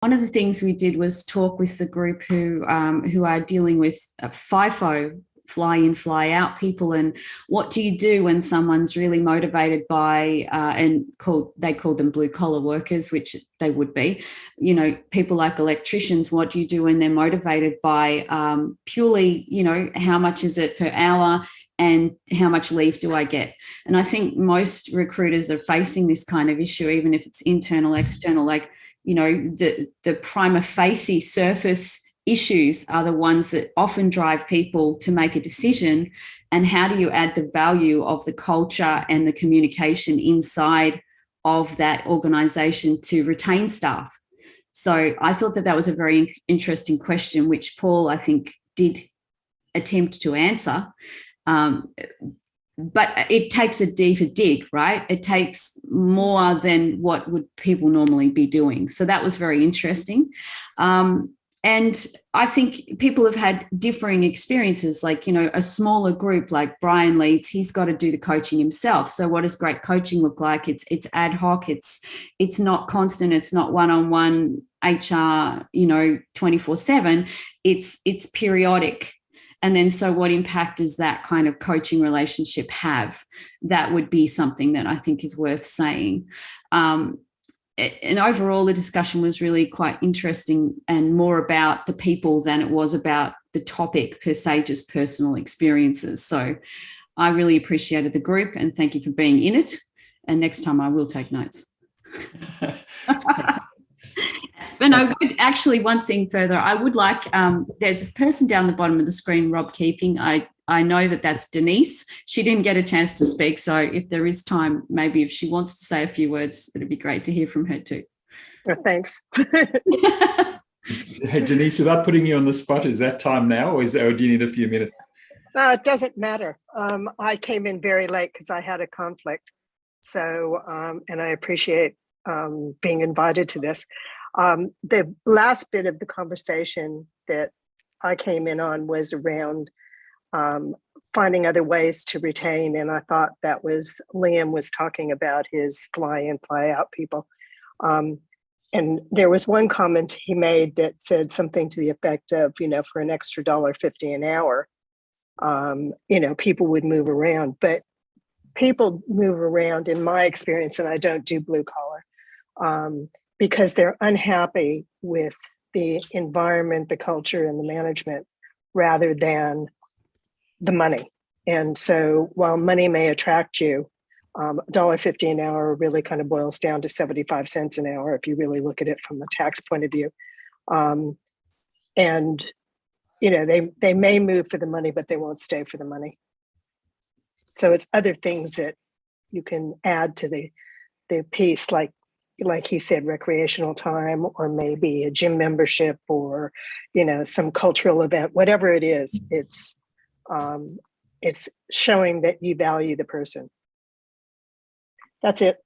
One of the things we did was talk with the group who are dealing with FIFO, fly in, fly out people, and what do you do when someone's really motivated by they call them blue collar workers, which they would be, people like electricians. What do you do when they're motivated by purely, how much is it per hour? And how much leave do I get? And I think most recruiters are facing this kind of issue, even if it's internal, external. Like, the prima facie surface issues are the ones that often drive people to make a decision. And how do you add the value of the culture and the communication inside of that organization to retain staff? So I thought that was a very interesting question, which Paul, I think, did attempt to answer. But it takes a deeper dig, right? It takes more than what would people normally be doing. So that was very interesting. And I think people have had differing experiences, like, a smaller group like Brian leads, he's got to do the coaching himself. So what does great coaching look like? It's ad hoc. It's not constant. It's not one-on-one HR, 24/7. It's periodic. And then, so what impact does that kind of coaching relationship have? That would be something that I think is worth saying. And overall, the discussion was really quite interesting and more about the people than it was about the topic per se, just personal experiences. So I really appreciated the group, and thank you for being in it. And next time I will take notes. But I would actually, one thing further, I would like, there's a person down the bottom of the screen, Rob Keeping. I know that's Denise. She didn't get a chance to speak. So if there is time, maybe if she wants to say a few words, it'd be great to hear from her too. Thanks. Hey, Denise, without putting you on the spot, is that time now, or do you need a few minutes? It doesn't matter. I came in very late because I had a conflict. So, and I appreciate being invited to this. The last bit of the conversation that I came in on was around finding other ways to retain. And I thought that was, Liam was talking about his fly in, fly out people. And there was one comment he made that said something to the effect of, for an extra $1.50 an hour, people would move around. But people move around, in my experience, and I don't do blue collar, because they're unhappy with the environment, the culture, and the management, rather than the money. And so while money may attract you, $1.50 an hour really kind of boils down to 75 cents an hour if you really look at it from the tax point of view. And they may move for the money, but they won't stay for the money. So it's other things that you can add to the piece, like he said, recreational time, or maybe a gym membership, or some cultural event, whatever it is. It's showing that you value the person. That's it.